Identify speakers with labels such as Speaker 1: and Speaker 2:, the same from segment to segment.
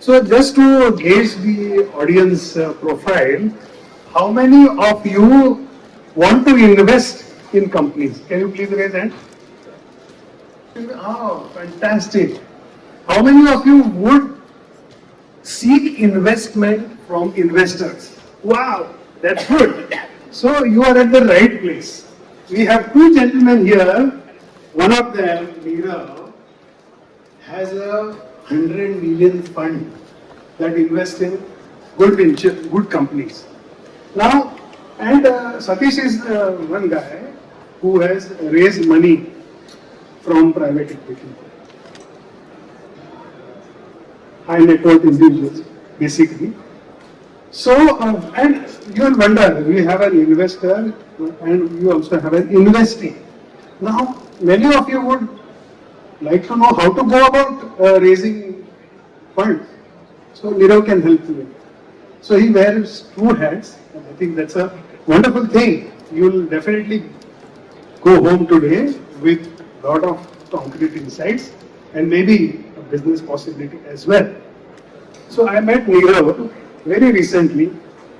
Speaker 1: So just to gauge the audience profile, how many of you want to invest in companies? Can you please raise hand? Oh, fantastic. How many of you would seek investment from investors? Wow, that's good. So you are at the right place. We have two gentlemen here. One of them, Nirav, has a 100 million fund that invests in good companies. Now, and Satish is one guy who has raised money from private equity. High net worth individuals, basically. So, and you will wonder, we have an investor and you also have an investee. Now, many of you would like to know how to go about raising funds. So, Nirav can help you with it. So, he wears two hats, and I think that's a wonderful thing. You will definitely go home today with a lot of concrete insights and maybe a business possibility as well. So, I met Nirav very recently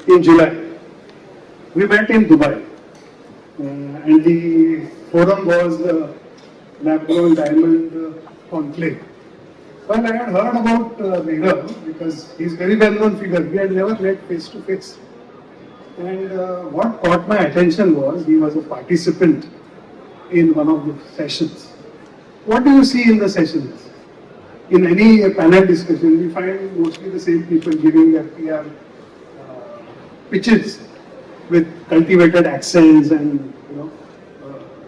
Speaker 1: in July. We met in Dubai and the forum was the lab-grown diamond conclave. Well, I had heard about Nirav because he's a very well-known figure. We had never met face to face. And what caught my attention was he was a participant in one of the sessions. What do you see in the sessions? In any panel discussion, we find mostly the same people giving their PR pitches with cultivated accents and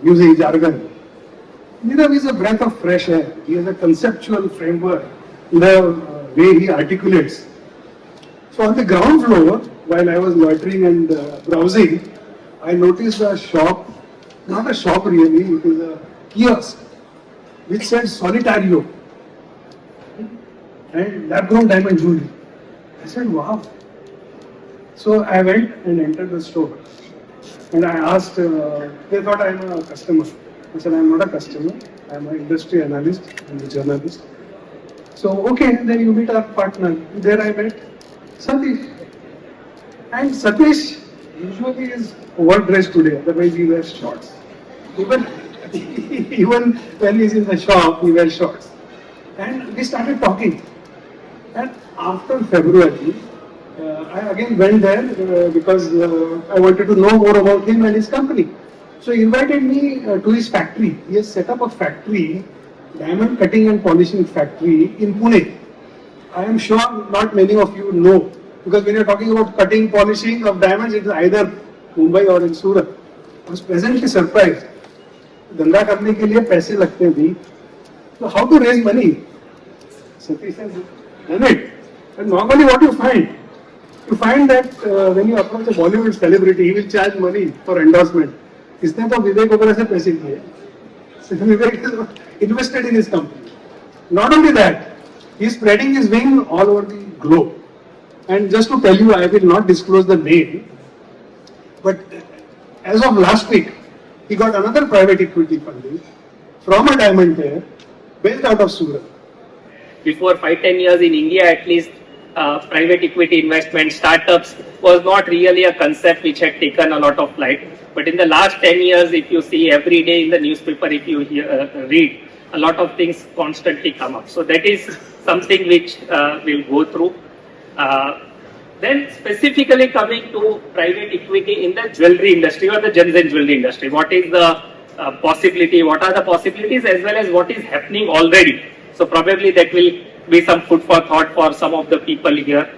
Speaker 1: using jargon. Nirav is a breath of fresh air. He has a conceptual framework in the way he articulates. So on the ground floor, while I was loitering and browsing, I noticed a shop, not a shop really, it is a kiosk, which said Solitario and lab-grown diamond jewelry. I said, wow. So I went and entered the store and I asked, they thought I'm a customer. I said, I'm not a customer, I'm an industry analyst, I'm a journalist. So, okay, then you meet our partner. There I met Satish. And Satish usually is overdressed today, otherwise he wears shorts. Even when he's in the shop, he wears shorts. And we started talking. And after February, I again went there because I wanted to know more about him and his company. So he invited me to his factory. He has set up a factory, diamond cutting and polishing factory in Pune. I am sure not many of you know, because when you're talking about cutting, polishing of diamonds, it is either Mumbai or in Surat. I was pleasantly surprised. धंधा करने के लिए पैसे लगते हैं भी. So how to raise money? Satish has done it. And normally what you find that when you approach a Bollywood celebrity, he will charge money for endorsement. इसने तो विवेक ओबेरॉय से पैसे लिए. So Vivek is invested in his company. Not only that, he is spreading his wing all over the globe. And just to tell you, I will not disclose the name, but as of last week, he got another private equity funding from a diamond player based out of Surat.
Speaker 2: Before 5-10 years in India, at least, private equity investment, startups was not really a concept which had taken a lot of flight. But in the last 10 years, if you see every day in the newspaper, if you read, a lot of things constantly come up. So that is something which we'll go through. Then specifically coming to private equity in the jewelry industry or the gems and jewelry industry, what is the possibility, what are the possibilities as well as what is happening already. So probably that will be some food for thought for some of the people here.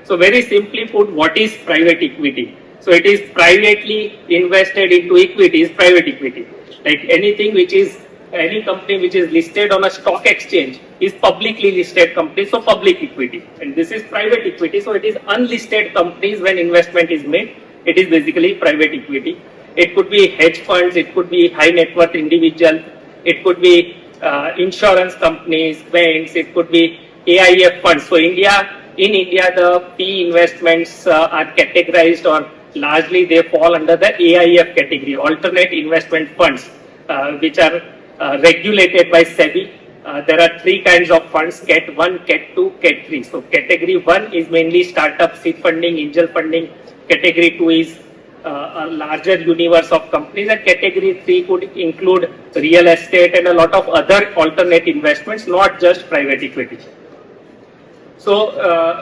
Speaker 2: So very simply put, what is private equity? So it is privately invested into equity is private equity. Like anything which is, any company which is listed on a stock exchange is publicly listed company, so public equity. And this is private equity, so it is unlisted companies when investment is made. It is basically private equity. It could be hedge funds, it could be high net worth individual, it could be insurance companies, banks, it could be AIF funds. So in India, the PE investments are categorized or largely they fall under the AIF category, alternate investment funds, which are regulated by SEBI there are three kinds of funds: Cat 1, Cat 2, Cat 3. So category 1 is mainly startup seed funding, angel funding. Category 2 is a larger universe of companies, and category 3 could include real estate and a lot of other alternate investments, not just private equity. So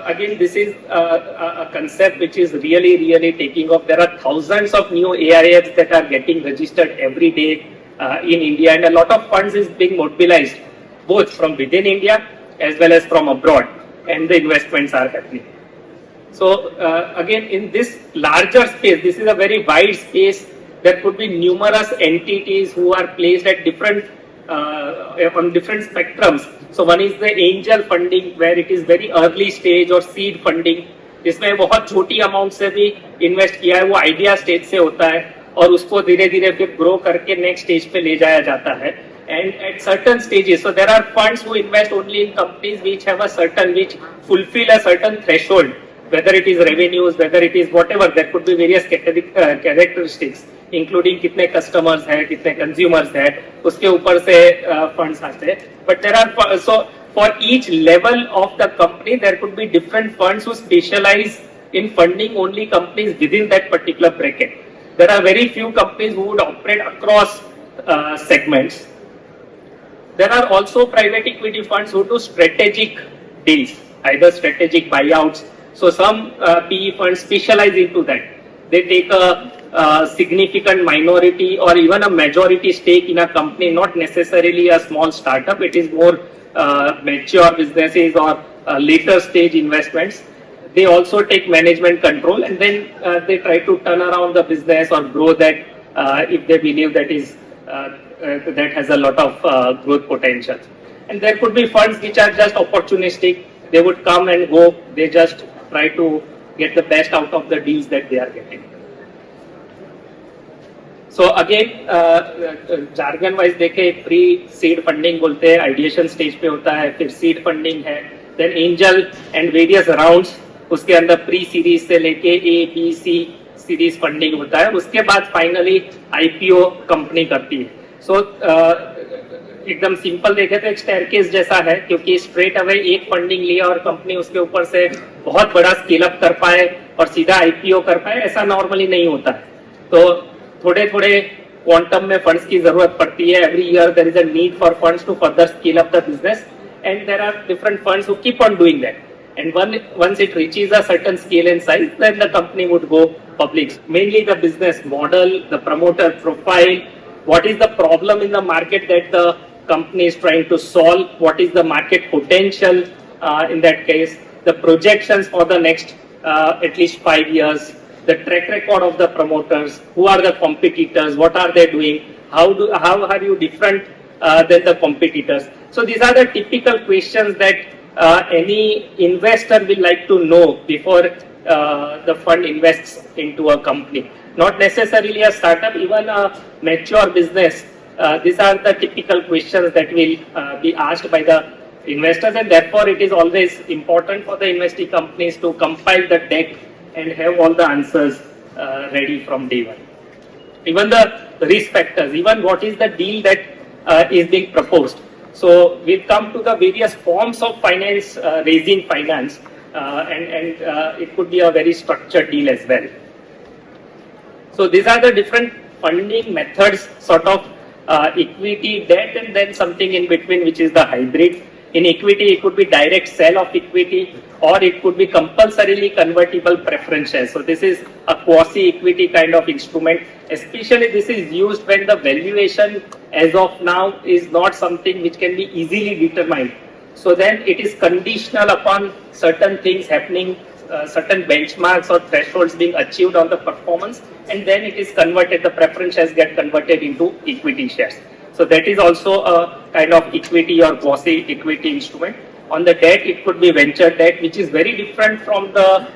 Speaker 2: again, this is a concept which is really taking off. There are thousands of new AIFs that are getting registered every day in India, and a lot of funds is being mobilized both from within India as well as from abroad, and the investments are happening. So again, in this larger space, this is a very wide space. There could be numerous entities who are placed at different on different spectrums. So one is the angel funding, where it is very early stage, or seed funding. इसमें बहुत छोटी amount से भी invest किया है, वो idea stage से होता है और उसको धीरे धीरे फिर ग्रो करके नेक्स्ट स्टेज पे ले जाया जाता है. And at certain stages, so there are funds who invest only in companies which have a certain, which fulfill a certain threshold, whether it is revenues, whether it is whatever, there could be various characteristics, including कितने customers हैं, कितने consumers हैं, उसके ऊपर से funds आते हैं. But there are, so for each level of the company, there could be different funds who specialize in funding only companies within that particular bracket. There are very few companies who would operate across segments. There are also private equity funds who do strategic deals, either strategic buyouts. So some PE funds specialize into that. They take a significant minority or even a majority stake in a company, not necessarily a small startup. It is more mature businesses or later stage investments. They also take management control, and then they try to turn around the business or grow that if they believe that is that has a lot of growth potential. And there could be funds which are just opportunistic. They would come and go. They just try to get the best out of the deals that they are getting. So again, jargon wise देखे, pre seed funding बोलते हैं, ideation stage पे होता है, फिर seed funding है, then angel and various rounds, उसके अंदर pre series से लेके A, B, C series funding होता है, उसके बाद finally IPO कंपनी करती है. So एकदम सिंपल देखे तो एक स्टेयरकेस जैसा है, क्योंकि स्ट्रेट अवे एक फंडिंग लिया और कंपनी उसके ऊपर से बहुत बड़ा स्केल अप कर पाए और सीधा आईपीओ कर पाए, ऐसा नॉर्मली नहीं होता है. तो थोड़े थोड़े क्वांटम में फंड्स की जरूरत पड़ती है. Every year there is a need for funds to further scale up the business, and there are different funds who keep on doing that. And once it reaches a certain scale and size, then the company would go public. Mainly the business model, the promoter profile, what is the problem in the market that the company is trying to solve, what is the market potential in that case, the projections for the next at least 5 years, the track record of the promoters, who are the competitors, what are they doing, how are you different than the competitors. So these are the typical questions that any investor will like to know before the fund invests into a company. Not necessarily a startup, even a mature business. These are the typical questions that will be asked by the investors, and therefore it is always important for the investee companies to compile the deck and have all the answers ready from day one. Even the risk factors, even what is the deal that is being proposed. So we'll come to the various forms of finance, raising finance, and it could be a very structured deal as well. So these are the different funding methods, sort of equity, debt, and then something in between, which is the hybrid. In equity, it could be direct sell of equity, or it could be compulsorily convertible preference shares. So this is a quasi-equity kind of instrument. Especially this is used when the valuation as of now is not something which can be easily determined. So then it is conditional upon certain things happening, certain benchmarks or thresholds being achieved on the performance, and then it is converted, the preference shares get converted into equity shares. So that is also a kind of equity or quasi-equity instrument. On the debt, it could be venture debt, which is very different from the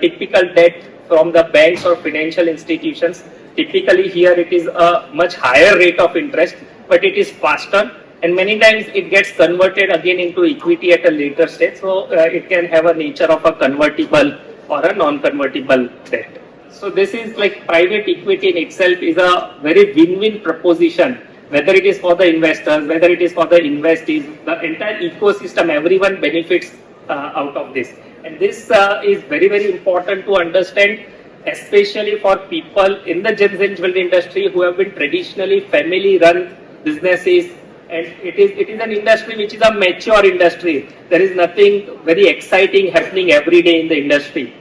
Speaker 2: typical debt from the banks or financial institutions. Typically here it is a much higher rate of interest, but it is faster, and many times it gets converted again into equity at a later stage. So it can have a nature of a convertible or a non-convertible debt. So this is like private equity in itself is a very win-win proposition whether it is for the investors, whether it is for the investees, the entire ecosystem, everyone benefits out of this. And this is very, very important to understand, especially for people in the gems and jewelry industry who have been traditionally family-run businesses. And it is an industry which is a mature industry. There is nothing very exciting happening every day in the industry.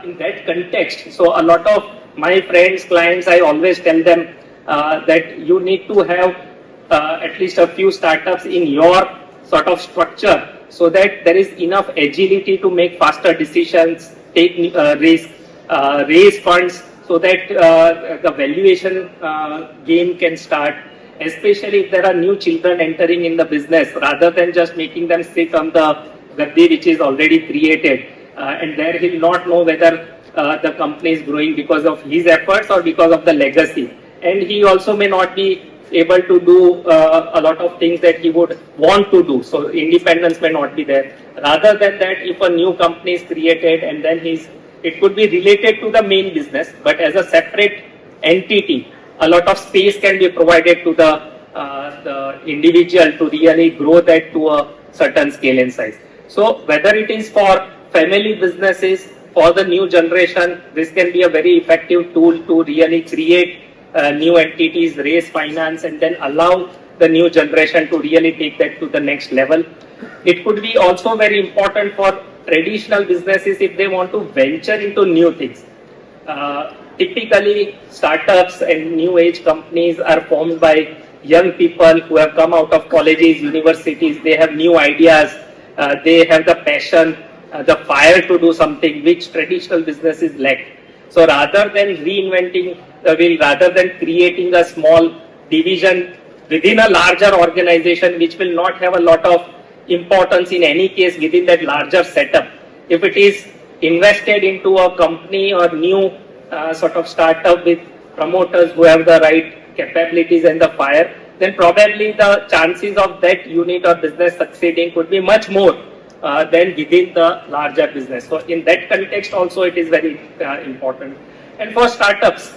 Speaker 2: In that context, so a lot of my friends, clients, I always tell them that you need to have at least a few startups in your sort of structure, so that there is enough agility to make faster decisions, take risk, raise funds, so that the valuation game can start, especially if there are new children entering in the business, rather than just making them sit on the gaddi which is already created. And there he will not know whether the company is growing because of his efforts or because of the legacy. And he also may not be able to do a lot of things that he would want to do. So independence may not be there. Rather than that, if a new company is created and then it could be related to the main business, but as a separate entity, a lot of space can be provided to the individual to really grow that to a certain scale and size. So whether it is for family businesses, for the new generation, this can be a very effective tool to really create new entities, raise finance, and then allow the new generation to really take that to the next level. It could be also very important for traditional businesses if they want to venture into new things. Typically, startups and new age companies are formed by young people who have come out of colleges, universities. They have new ideas. They have the passion, the fire to do something which traditional businesses lack. So rather than reinventing the wheel, rather than creating a small division within a larger organization which will not have a lot of importance in any case within that larger setup, if it is invested into a company or new sort of startup with promoters who have the right capabilities and the fire, then probably the chances of that unit or business succeeding could be much more than within the larger business. So in that context also it is very important. And for startups,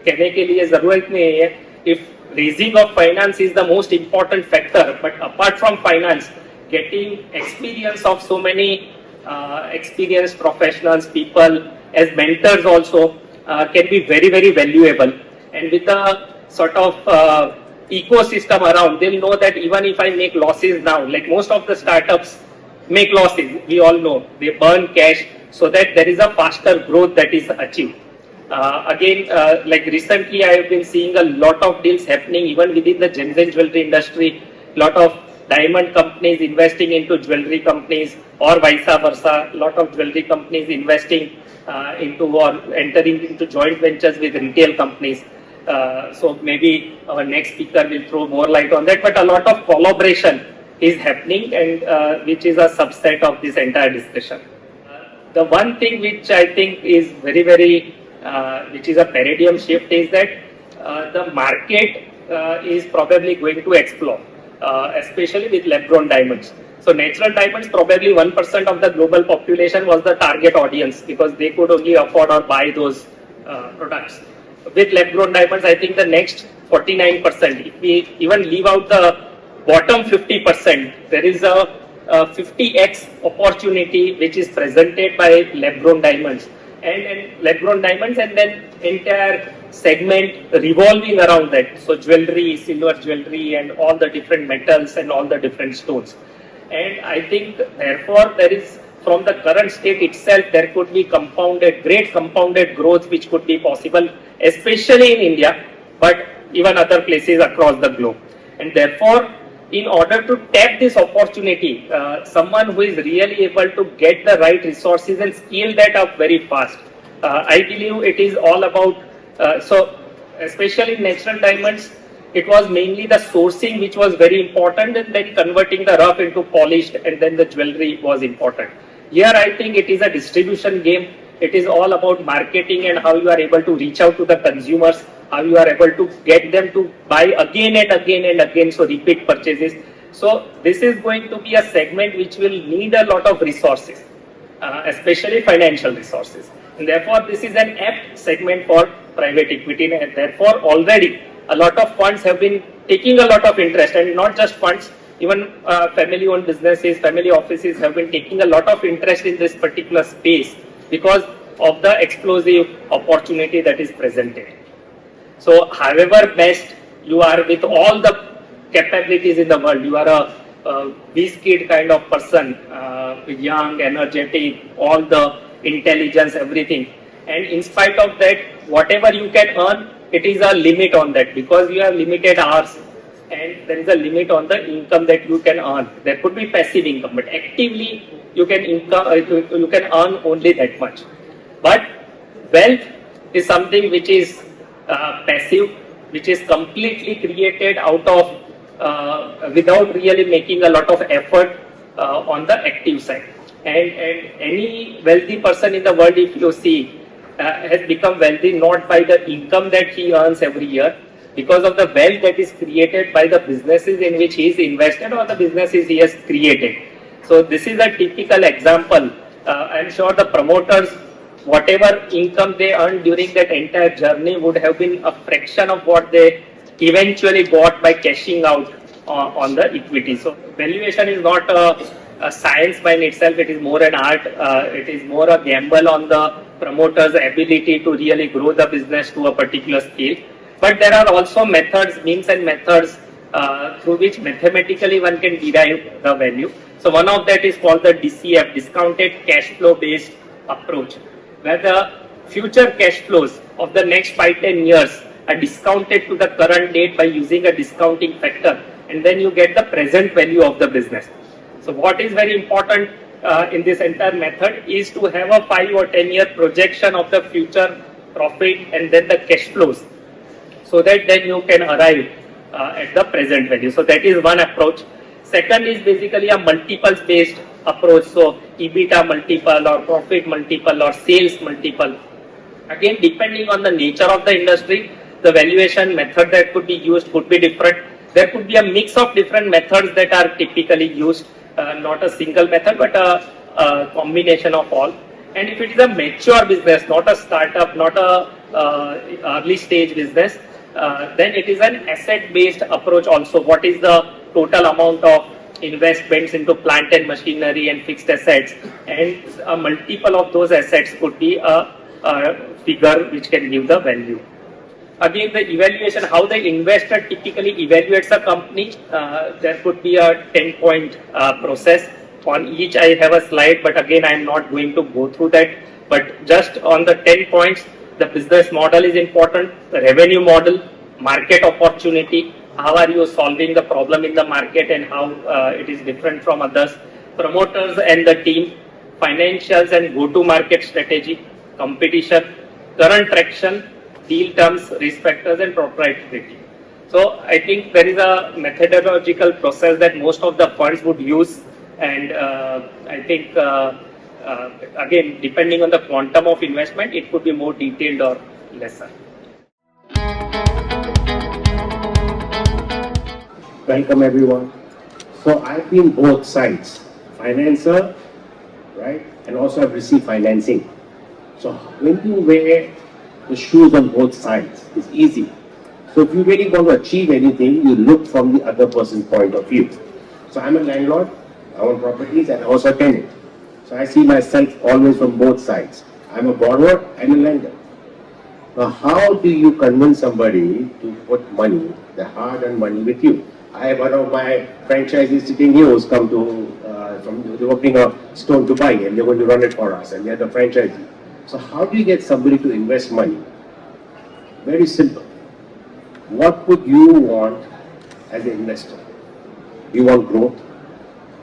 Speaker 2: कहने के लिए जरूरत नहीं है, if raising of finance is the most important factor, but apart from finance, getting experience of so many experienced professionals, people as mentors also can be very, very valuable. And with a sort of ecosystem around, they'll know that even if I make losses now, like most of the startups make losses, we all know, they burn cash so that there is a faster growth that is achieved. Like recently I have been seeing a lot of deals happening even within the gems and jewelry industry, lot of diamond companies investing into jewelry companies or vice versa, lot of jewelry companies investing into or entering into joint ventures with retail companies. So maybe our next speaker will throw more light on that, but a lot of collaboration is happening, and which is a subset of this entire discussion. The one thing which I think is very, very, which is a paradigm shift, is that the market is probably going to explode, especially with lab-grown diamonds. So natural diamonds, probably 1% of the global population was the target audience because they could only afford or buy those products. With lab-grown diamonds, I think the next 49%, if we even leave out the bottom 50%, there is a 50x opportunity which is presented by lab-grown diamonds. And lab-grown diamonds, and then entire segment revolving around that. So jewelry, silver jewelry, and all the different metals and all the different stones. And I think therefore there is, from the current state itself, there could be great compounded growth which could be possible, especially in India, but even other places across the globe. And therefore, in order to tap this opportunity, someone who is really able to get the right resources and scale that up very fast, I believe it is all about, so especially in natural diamonds, it was mainly the sourcing which was very important, and then converting the rough into polished, and then the jewelry was important. Here I think it is a distribution game. It is all about marketing and how you are able to reach out to the consumers, how you are able to get them to buy again and again and again, so repeat purchases. So this is going to be a segment which will need a lot of resources, especially financial resources. And therefore this is an apt segment for private equity, and therefore already a lot of funds have been taking a lot of interest, and not just funds, even family-owned businesses, family offices have been taking a lot of interest in this particular space because of the explosive opportunity that is presented. So, however best you are with all the capabilities in the world, you are a whiz-kid kind of person, young, energetic, all the intelligence, everything. And in spite of that, whatever you can earn, it is a limit on that because you have limited hours and there is a limit on the income that you can earn. There could be passive income, but actively you can earn only that much. But wealth is something which is passive, which is completely created out of without really making a lot of effort on the active side. And any wealthy person in the world, if you see, has become wealthy not by the income that he earns every year, because of the wealth that is created by the businesses in which he is invested or the businesses he has created. So this is a typical example. I'm sure the promoters, whatever income they earned during that entire journey would have been a fraction of what they eventually got by cashing out on the equity. So valuation is not a science by itself, it is more an art, it is more a gamble on the promoter's ability to really grow the business to a particular scale. But there are also methods, means and methods through which mathematically one can derive the value. So one of that is called the DCF, discounted cash flow based approach, where the future cash flows of the next 5-10 years are discounted to the current date by using a discounting factor, and then you get the present value of the business. So what is very important in this entire method is to have a 5 or 10 year projection of the future profit and then the cash flows, so that then you can arrive at the present value. So that is one approach. Second is basically a multiples based approach. So EBITDA multiple or profit multiple or sales multiple. Again, depending on the nature of the industry, the valuation method that could be used could be different. There could be a mix of different methods that are typically used, not a single method, but a combination of all. And if it is a mature business, not a startup, not a early stage business, then it is an asset based approach also. What is the total amount of investments into plant and machinery and fixed assets, and a multiple of those assets could be a figure which can give the value. Again, the evaluation, how the investor typically evaluates a company, there could be a 10-point process. On each I have a slide, but again I am not going to go through that. But just on the 10 points, the business model is important, the revenue model, market opportunity, how are you solving the problem in the market and how it is different from others, promoters and the team, financials and go-to-market strategy, competition, current traction, deal terms, risk factors and proprietary. So I think there is a methodological process that most of the funds would use, and I think again, depending on the quantum of investment, it could be more detailed or lesser.
Speaker 3: Welcome everyone. So I've been both sides, financer, right, and also I've received financing. So when you wear the shoes on both sides, it's easy. So if you really want to achieve anything, you look from the other person's point of view. So I'm a landlord, I own properties and also a tenant. So I see myself always from both sides. I'm a borrower and a lender. Now how do you convince somebody to put money, the hard-earned money with you? I have one of my franchisees sitting here who's come to, they're opening a store in Dubai and they're going to run it for us and they're the franchisee. So how do you get somebody to invest money? Very simple. What would you want as an investor? You want growth,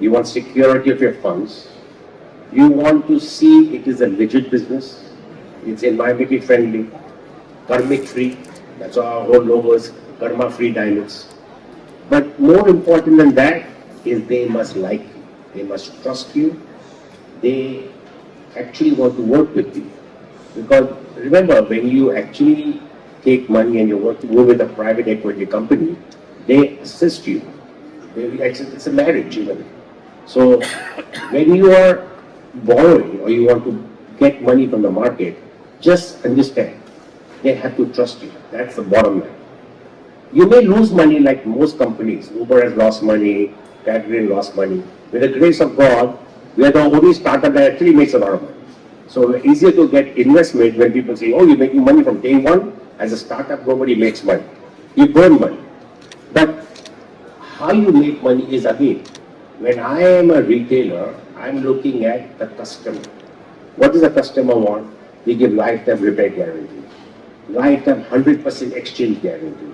Speaker 3: you want security of your funds, you want to see it is a legit business, it's environmentally friendly, karmic free, that's our whole logo is karma free diamonds. But more important than that is they must like you, they must trust you, they actually want to work with you. Because remember, when you actually take money and you work with a private equity company, they assist you. It's a marriage even. So when you are borrowing or you want to get money from the market, just understand they have to trust you. That's the bottom line. You may lose money like most companies. Uber has lost money, Cadbury lost money. With the grace of God, we are the only startup that actually makes a lot of money. So it's easier to get investment when people say, oh, you're making money from day one. As a startup, nobody makes money. You burn money. But how you make money is again, when I am a retailer, I'm looking at the customer. What does the customer want? We give lifetime repair guarantee. Lifetime 100% exchange guarantee.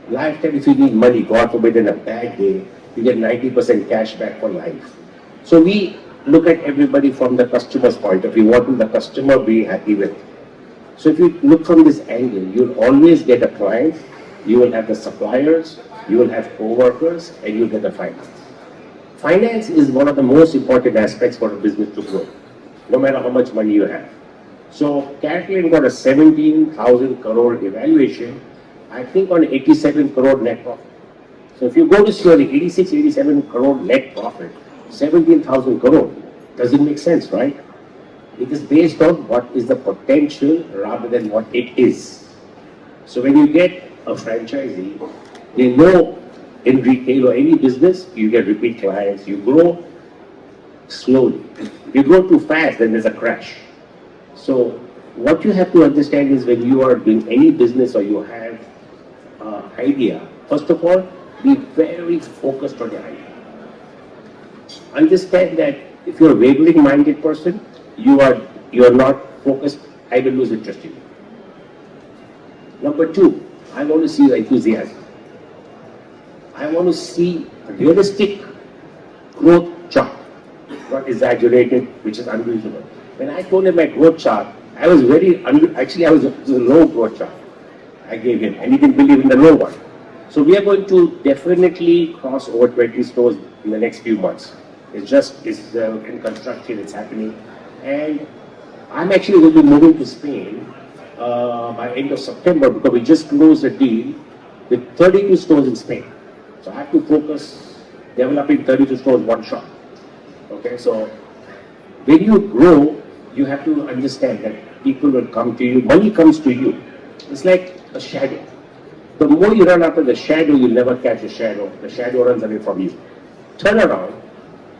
Speaker 3: Lifetime, if you need money, God forbid, in a bad day, you get 90% cash back for life. So we look at everybody from the customer's point of view. What will the customer be happy with? So if you look from this angle, you'll always get a client, you will have the suppliers, you will have co-workers, and you'll get the finance. Finance is one of the most important aspects for a business to grow, no matter how much money you have. So CaratLane got a 17,000 crore evaluation, I think on 87 crore net profit. So if you go to see 86, 87 crore net profit, 17,000 crore, does it make sense, right? It is based on what is the potential rather than what it is. So when you get a franchisee, they know in retail or any business, you get repeat clients, you grow slowly. If you grow too fast, then there's a crash. So what you have to understand is when you are doing any business or you have an idea, first of all, be very focused on your idea. Understand that if you're a wavering-minded person, you are not focused, I will lose interest in you. Number two, I want to see your enthusiasm. I want to see a realistic growth chart, not exaggerated, which is unreasonable. When I told him my growth chart, I was actually I was a low growth chart I gave him, and he didn't believe in the low one. So we are going to definitely cross over 20 stores in the next few months. It's in construction, it's happening. And I'm actually going to be moving to Spain by end of September because we just closed a deal with 32 stores in Spain. So I have to focus developing 32 stores one shot. Okay, so when you grow, you have to understand that people will come to you, money comes to you. It's like a shadow. The more you run after the shadow, you'll never catch a shadow. The shadow runs away from you. Turn around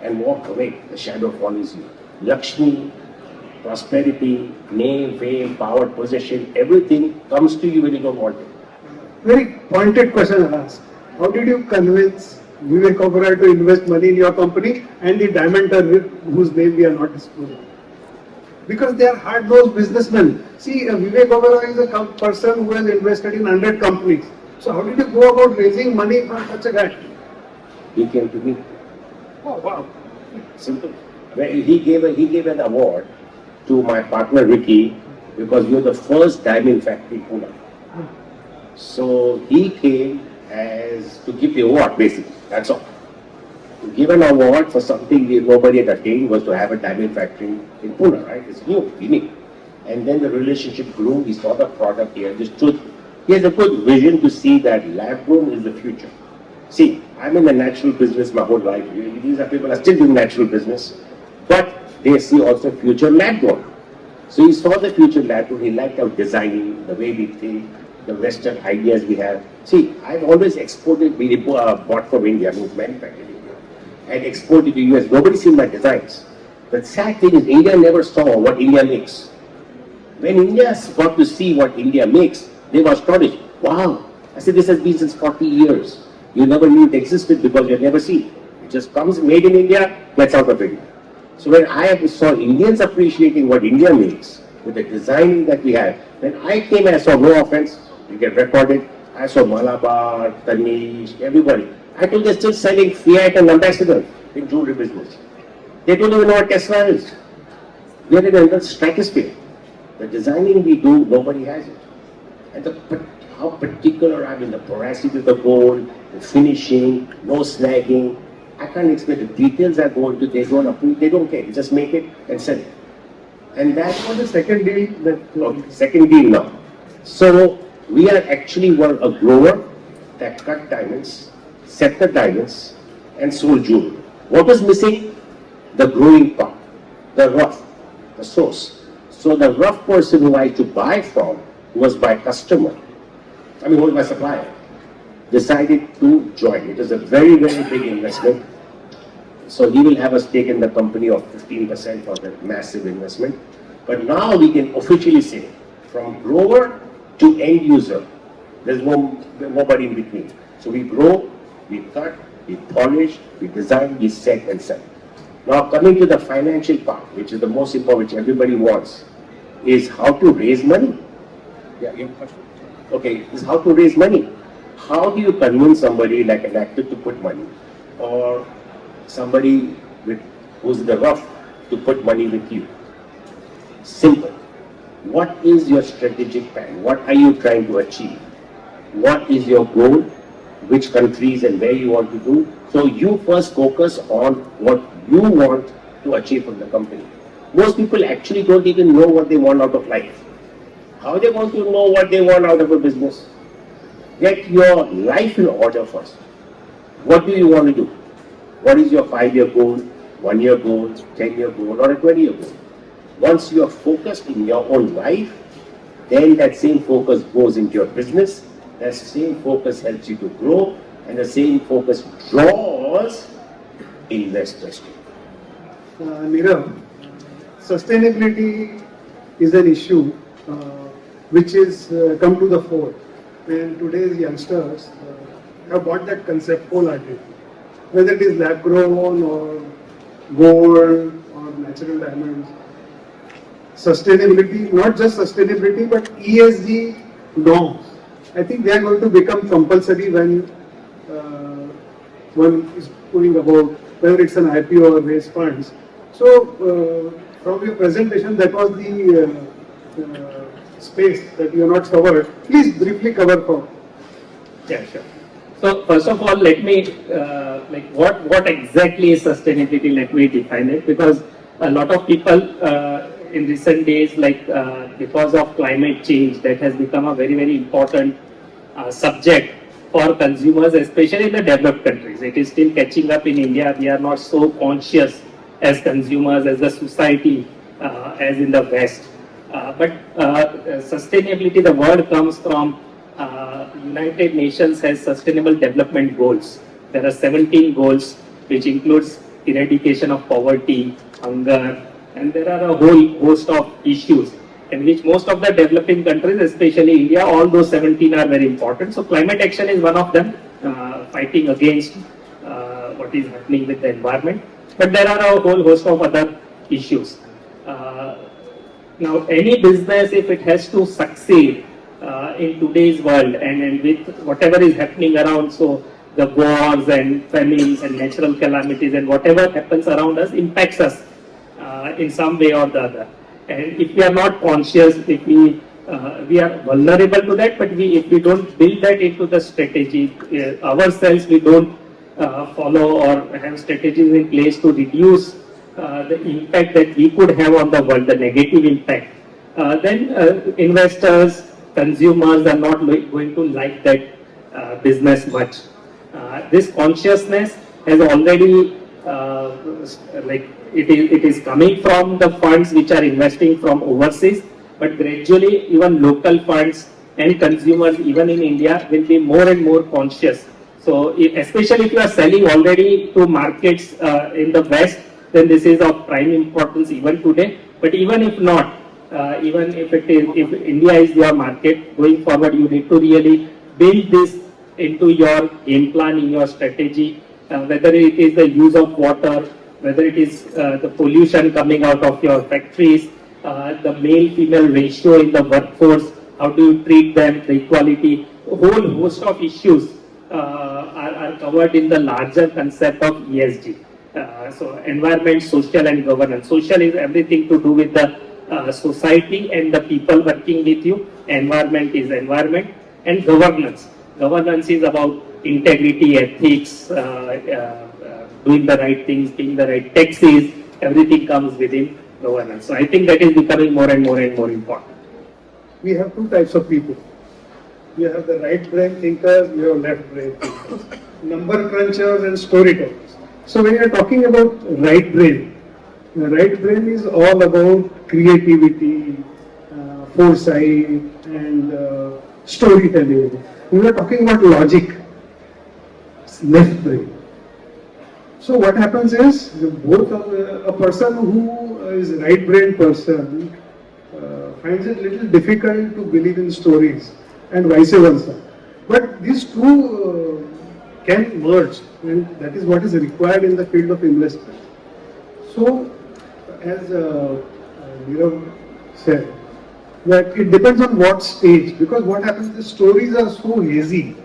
Speaker 3: and walk away. The shadow follows you. Lakshmi, prosperity, name, fame, power, possession, everything comes to you when you don't want it.
Speaker 1: Very pointed question I'll ask. How did you convince Vivek Oberoi to invest money in your company and the diamanter whose name we are not disclosing? Because they are hard-nosed businessmen. See, Vivek Oberoi is a person who has invested in 100 companies. So how did you go about raising money from such a guy?
Speaker 3: He came to me.
Speaker 1: Oh, wow.
Speaker 3: Simple. He gave an award to my partner Ricky because you're the first diamond factory in Pune. So he came as to give the award basically, that's all. To give an award for something nobody had attained was to have a diamond factory in Pune, right? It's new, unique. And then the relationship grew, he saw the product, he understood. He has a good vision to see that lab grown is the future. See, I'm in the natural business my whole life. These are people who are still doing natural business, but they see also future lab grown. So he saw the future lab grown, he liked our designing, the way we think, the Western ideas we have. See, I've always exported, we bought from India, moved manufactured in India, and exported to US. Nobody's seen my designs. The sad thing is India never saw what India makes. When India got to see what India makes, they were astonished. Wow, I said this has been since 40 years. You never knew it existed because you never see it. It just comes made in India, gets out of India. So when I saw Indians appreciating what India makes, with the designing that we have, when I came and I saw, no offense, you get recorded, I saw Malabar, Tanish, everybody. I told they're still selling Fiat and Ambassador in jewelry business. They don't even know what Tesla is. We are in another stratosphere. The designing we do, nobody has it. And how particular I'm in the porosity of the gold, the finishing, no snagging. I can't explain the details I go into. They don't approve, they don't care. They just make it and sell it. And that's what the second deal that second deal now. So we are actually a grower that cut diamonds, set the diamonds, and sold jewelry. What was missing? The growing part, the rough, the source. So the rough person who I had to buy from was my customer. I mean, who was my supplier. decided to join. It is a very, very big investment. So he will have a stake in the company of 15% for that massive investment. But now we can officially say, from grower to end user, there's nobody in between. So we grow, we cut, we polish, we design, we set and sell. Now coming to the financial part, which is the most important, which everybody wants, is how to raise money. Yeah, your question. Okay, is how to raise money. How do you convince somebody like an actor to put money, or somebody who's in the rough to put money with you? Simple. What is your strategic plan? What are you trying to achieve? What is your goal? Which countries and where you want to do? So you first focus on what you want to achieve from the company. Most people actually don't even know what they want out of life. How they want to know what they want out of a business? Get your life in order first. What do you want to do? What is your 5-year goal, 1-year goal, 10-year goal, or a 20-year goal? Once you are focused in your own life, then that same focus goes into your business, that same focus helps you to grow, and the same focus draws investors.
Speaker 1: Nirav, sustainability is an issue which is come to the fore, and today's youngsters have bought that concept wholeheartedly. Whether it is lab grown or gold or natural diamonds, sustainability, not just sustainability but ESG norms, I think they are going to become compulsory when one is going about whether it's an IPO or raise funds. So from your presentation, that was the space that you have not covered. Please briefly cover for.
Speaker 2: Yeah, sure. So first of all, let me what exactly is sustainability? Let me define it, because a lot of people in recent days, because of climate change, that has become a very, very important subject for consumers, especially in the developed countries. It is still catching up in India. We are not so conscious as consumers, as a society, as in the West. But sustainability, the word comes from United Nations has Sustainable Development Goals. There are 17 goals, which includes eradication of poverty, hunger, and there are a whole host of issues in which most of the developing countries, especially India, all those 17 are very important. So climate action is one of them, fighting against what is happening with the environment. But there are a whole host of other issues. Now, any business, if it has to succeed in today's world, and with whatever is happening around, so the wars and famines and natural calamities and whatever happens around us impacts us in some way or the other. And if we are not conscious, if we are vulnerable to that, but if we don't build that into the strategy ourselves, we don't follow or have strategies in place to reduce the impact that we could have on the world, the negative impact, then investors, consumers are not going to like that business much. This consciousness has already, it is coming from the funds which are investing from overseas, but gradually even local funds and consumers, even in India, will be more and more conscious. So especially if you are selling already to markets in the West, then this is of prime importance even today. But even if not, even if India is your market, going forward you need to really build this into your game plan, in your strategy, whether it is the use of water, whether it is the pollution coming out of your factories, the male-female ratio in the workforce, how do you treat them, the equality, a whole host of issues are covered in the larger concept of ESG. So environment, social and governance. Social is everything to do with the society and the people working with you. Environment is environment, and governance. Governance is about integrity, ethics, doing the right things, paying the right taxes. Everything comes within governance. So I think that is becoming more and more and more important.
Speaker 1: We have two types of people. We have the right brain thinkers, we have left brain thinkers, number crunchers and storytellers. So when you are talking about right brain, the right brain is all about creativity, foresight and storytelling. We are talking about logic. left brain. So what happens is both a person who is right brain person finds it little difficult to believe in stories and vice versa. But these two can merge, and that is what is required in the field of investment. So as Nirav said, that it depends on what stage, because what happens, the stories are so hazy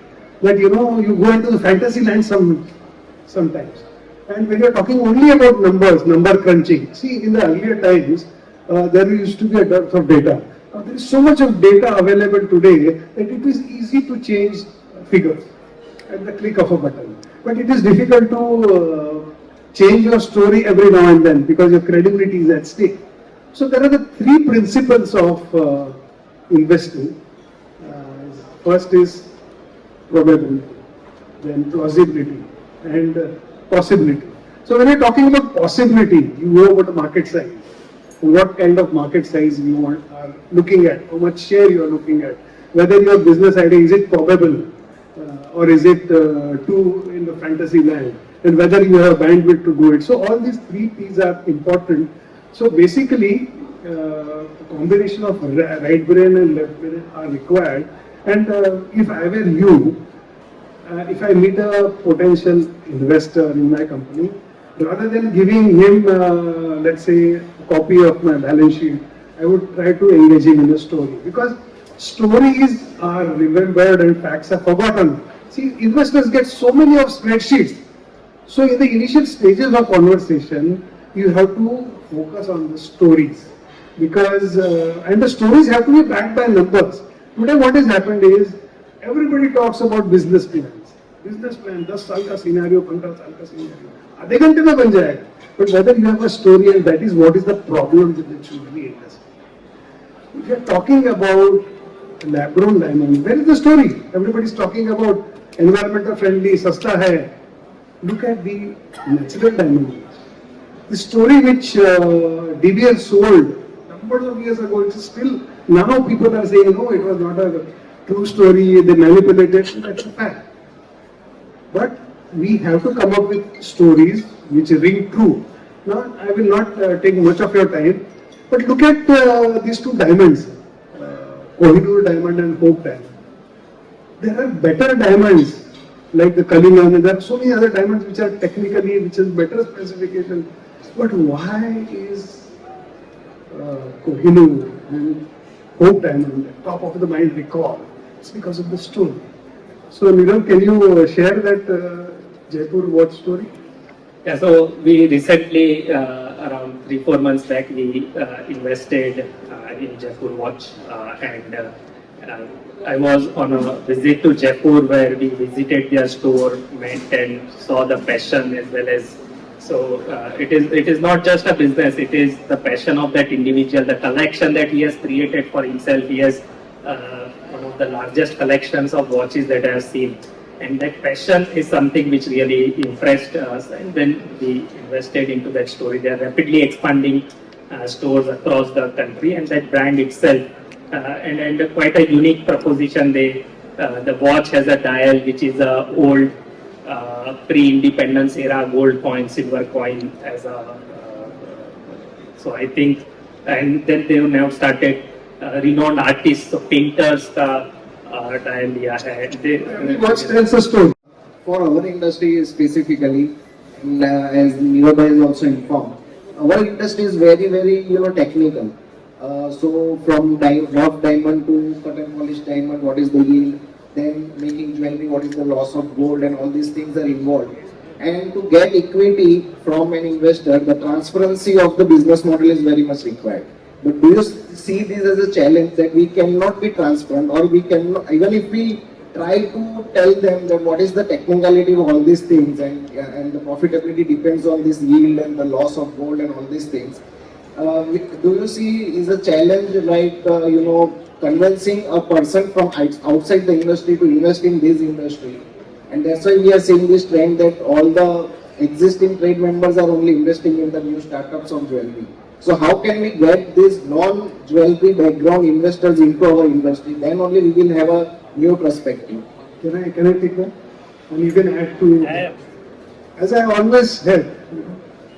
Speaker 1: that you go into the fantasy land sometimes. And when you're talking only about numbers, number crunching, see in the earlier times, there used to be a dearth of data. Now there is so much of data available today that it is easy to change figures at the click of a button. But it is difficult to change your story every now and then because your credibility is at stake. So there are the three principles of investing. First is probability, then plausibility, and possibility. So when you're talking about possibility, you know about the market size, what kind of market size you are looking at, how much share you are looking at, whether your business idea is it probable or is it too in the fantasy land, and whether you have bandwidth to do it. So all these three P's are important. So basically, a combination of right brain and left brain are required. And if I were you, if I meet a potential investor in my company, rather than giving him, let's say, a copy of my balance sheet, I would try to engage him in a story, because stories are remembered and facts are forgotten. See, investors get so many of spreadsheets. So in the initial stages of conversation, you have to focus on the stories, because and the stories have to be backed by numbers. Today what has happened is everybody talks about business plans. Business plan, 10 साल का scenario, 15 साल का scenario, आधे घंटे में बन जाएगा. But whether you have a story, and that is what is the problem that should be addressed. If you are talking about lab-grown diamond, where is the story? Everybody is talking about environmental friendly, sasta hai. Look at the natural diamond. The story which DBL sold numbers of years ago, it's still, now people are saying, no, it was not a true story, they manipulated, that's a fact. But we have to come up with stories which ring true. Now, I will not take much of your time, but look at these two diamonds, Kohinoor diamond and Hope diamond. There are better diamonds like the Kalingam, and there are so many other diamonds which are technically, which is better specification. But why is Kohinoor and Hope diamond top of the mind recall? It's because of the story. So Nirav, can you share that Jaipur watch story?
Speaker 2: Yeah, so we recently, around 3-4 months back, we invested in Jaipur watch, and I was on a visit to Jaipur where we visited their store, met and saw the passion as well as. So it is not just a business; it is the passion of that individual, the collection that he has created for himself. He has one of the largest collections of watches that I have seen, and that passion is something which really impressed us. And then we invested into that story. They are rapidly expanding stores across the country, and that brand itself, and quite a unique proposition. The watch has a dial which is a old pre-independence era gold coin, silver coin as a. So I think, and then they have now started renowned artists, so painters का dial लिया है.
Speaker 1: Watch tells a story.
Speaker 4: For our industry specifically, and, as Nirav is also informed, our industry is very, very technical. So from rough diamond to cut and polished diamond, what is the yield? Then making jewelry, what is the loss of gold, and all these things are involved. And to get equity from an investor, the transparency of the business model is very much required. But do you see this as a challenge that we cannot be transparent, or we cannot, even if we try to tell them that what is the technicality of all these things, and the profitability depends on this yield and the loss of gold and all these things. Do you see is a challenge like convincing a person from outside the industry to invest in this industry? And that's why we are seeing this trend that all the existing trade members are only investing in the new startups of jewelry. So how can we get these non-jewelry background investors into our industry? Then only we will have a new perspective.
Speaker 1: Can I take that? and you can add to. As I always said,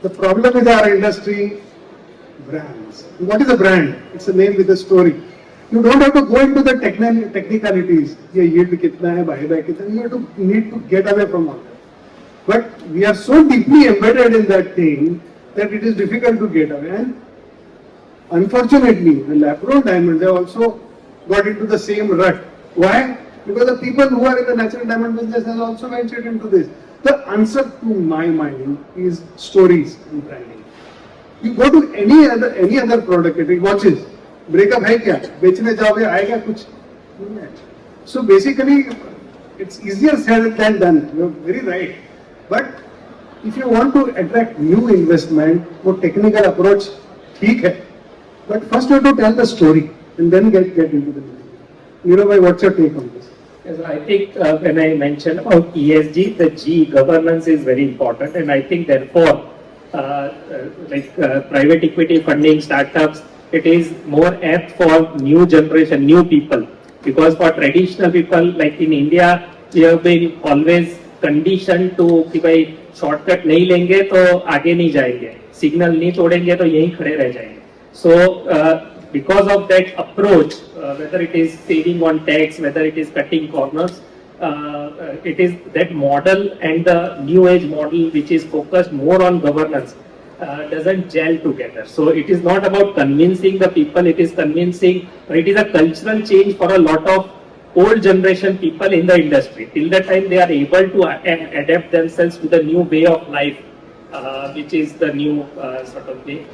Speaker 1: the problem with our industry, brands. What is a brand? It's a name with a story. You don't have to go into the technicalities. ये yield कितना है, buyback कितना है. You have to need to get away from all that. But we are so deeply embedded in that thing that it is difficult to get away. And unfortunately, the lab-grown diamonds have also got into the same rut. Why? Because the people who are in the natural diamond business have also ventured into this. The answer to my mind is stories and branding. You go to any other product category, watches, breakup है क्या? बेचने जाओगे आएगा कुछ? नहीं है. So basically, it's easier said than done. You're very right. But if you want to attract new investment, वो technical approach ठीक है. But first you have to tell the story and then get into the nitty. Nirav, what's your take on this?
Speaker 2: Yes, I think when I mentioned about ESG, the G, governance, is very important, and I think therefore, private equity funding startups, it is more apt for new generation, new people, because for traditional people like in India, we have been always conditioned to कि भाई shortcut नहीं लेंगे तो आगे नहीं जाएंगे, signal नहीं तोड़ेंगे तो यहीं खड़े रह जाएंगे. So because of that approach, whether it is saving on tax, whether it is cutting corners, it is that model and the new age model which is focused more on governance doesn't gel together. So it is not about convincing the people, it is convincing, it is a cultural change for a lot of old generation people in the industry. Till the time they are able to adapt themselves to the new way of life, which is the new sort of way.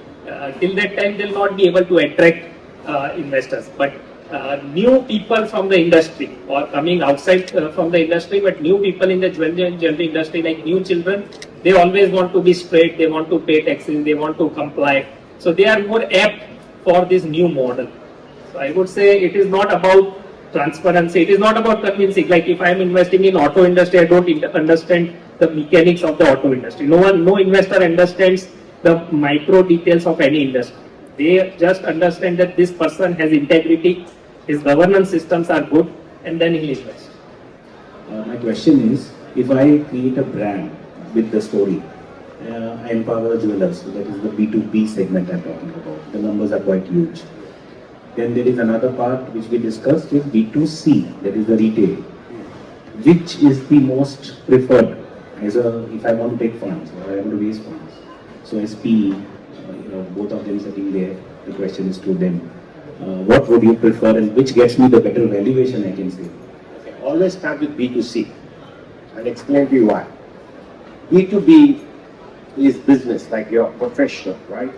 Speaker 2: Till that time they will not be able to attract investors. But new people from the industry or coming outside from the industry, but new people in the jewelry industry, like new children, they always want to be straight, they want to pay taxes, they want to comply. So they are more apt for this new model. So I would say it is not about transparency, it is not about convincing. Like if I am investing in auto industry, I don't understand the mechanics of the auto industry. No investor understands the micro details of any industry. They just understand that this person has integrity, his governance systems are good, and then he'll invest.
Speaker 5: My question is, if I create a brand with the story, I empower jewelers, so that is the B2B segment I'm talking about. The numbers are quite huge. Then there is another part which we discussed is B2C, that is the retail. Which is the most preferred if I want to take funds or I want to raise funds? So SP, both of them sitting there, the question is to them. What would you prefer and which gets me the better valuation, I can say?
Speaker 3: Okay, always start with B2C. I'll explain to you why. B2B is business, like your professional, right?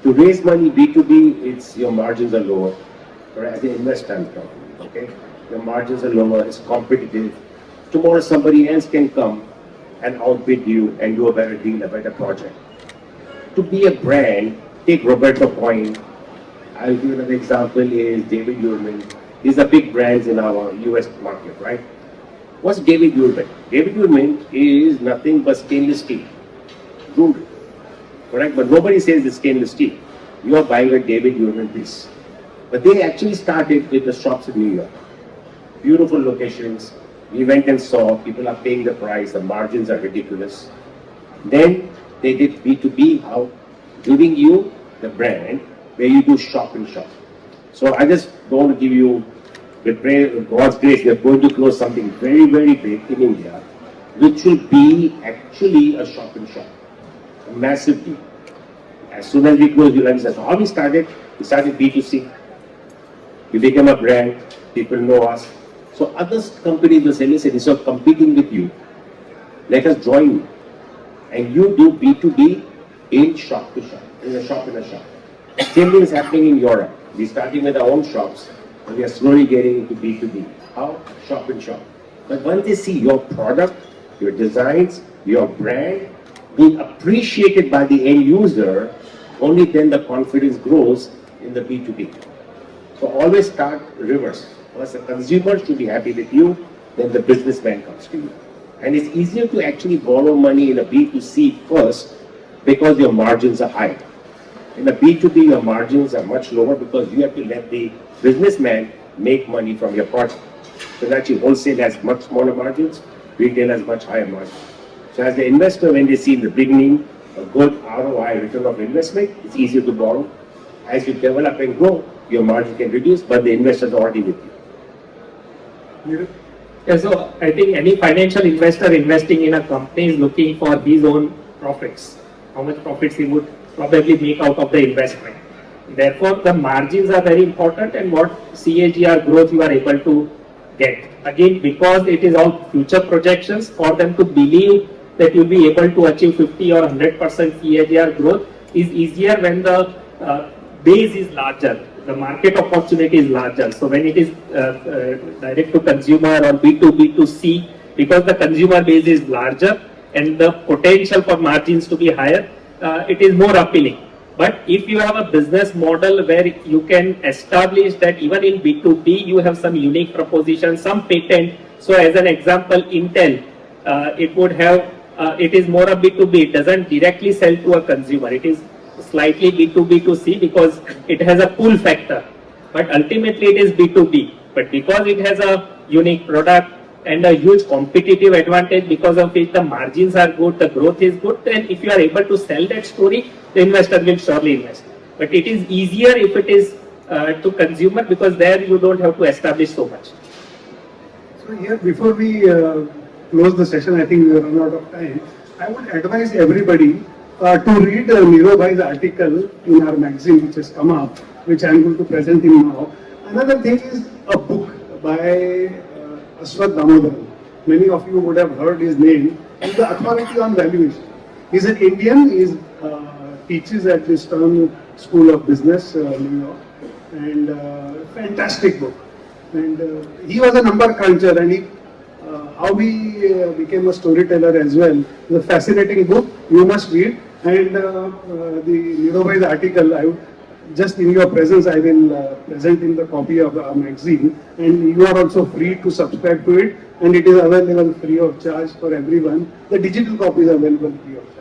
Speaker 3: To raise money B2B, it's your margins are lower. Or as an investor, I'm talking, okay? Your margins are lower, it's competitive. Tomorrow somebody else can come and outbid you and do a better deal, a better project. To be a brand, take Roberto Coin. I'll give you another example is David Yurman. These are big brands in our US market, right? What's David Yurman? David Yurman is nothing but stainless steel. Jewelry. Correct? But nobody says it's stainless steel. You are buying a David Yurman piece. But they actually started with the shops in New York. Beautiful locations. We went and saw, people are paying the price, the margins are ridiculous. Then they did B2B out, giving you the brand where you do shop and shop. So I just don't want to give you, with God's grace, we are going to close something very, very big in India, which will be actually a shop and shop, a massive deal. As soon as we close, you'll understand. So how we started B2C. We became a brand, people know us. So other companies will say, listen, instead of competing with you, let us join you. And you do B2B in shop to shop, in a shop. Same thing is happening in Europe. We're starting with our own shops, and we are slowly getting into B2B. How? Shop and shop. But once they see your product, your designs, your brand being appreciated by the end user, only then the confidence grows in the B2B. So always start reverse. First, the consumer should be happy with you, then the businessman comes to you. And it's easier to actually borrow money in a B2C first because your margins are higher. In a B2B, your margins are much lower because you have to let the businessman make money from your project. So actually wholesale has much smaller margins, retailers much higher margin. So as the investor, when they see in the beginning a good ROI, return of investment, it's easier to borrow. As you develop and grow, your margin can reduce, but the investor is already with you.
Speaker 2: Yeah, so I think any financial investor investing in a company is looking for his own profits. How much profits he would probably make out of the investment. Therefore, the margins are very important and what CAGR growth you are able to get. Again, because it is all future projections, for them to believe that you'll be able to achieve 50 or 100% CAGR growth is easier when the base is larger. The market opportunity is larger. So when it is direct to consumer or B2B2C, because the consumer base is larger and the potential for margins to be higher, it is more appealing. But if you have a business model where you can establish that even in B2B you have some unique proposition, some patent. So as an example, Intel, it would have, it is more a B2B. It doesn't directly sell to a consumer. It is slightly B2B2C because it has a pull factor. But ultimately it is B2B. But because it has a unique product and a huge competitive advantage because of which the margins are good, the growth is good, then if you are able to sell that story, the investor will surely invest. But it is easier if it is to consumer because there you don't have to establish so much.
Speaker 1: So here, before we close the session, I think we are run out of time. I would advise everybody to read Nirav Bhai's article in our magazine which has come up, which I am going to present him now. Another thing is a book by Aswath Damodaran. Many of you would have heard his name. He's the authority on valuation. He's an Indian. He teaches at the Stern School of Business, New York, and fantastic book. And he was a number cruncher, and how he became a storyteller as well. It's a fascinating book. You must read. And the Nirav Bhai's article, just in your presence, I will present in the copy of our magazine, and you are also free to subscribe to it, and it is available free of charge for everyone. The digital copy is available free of charge.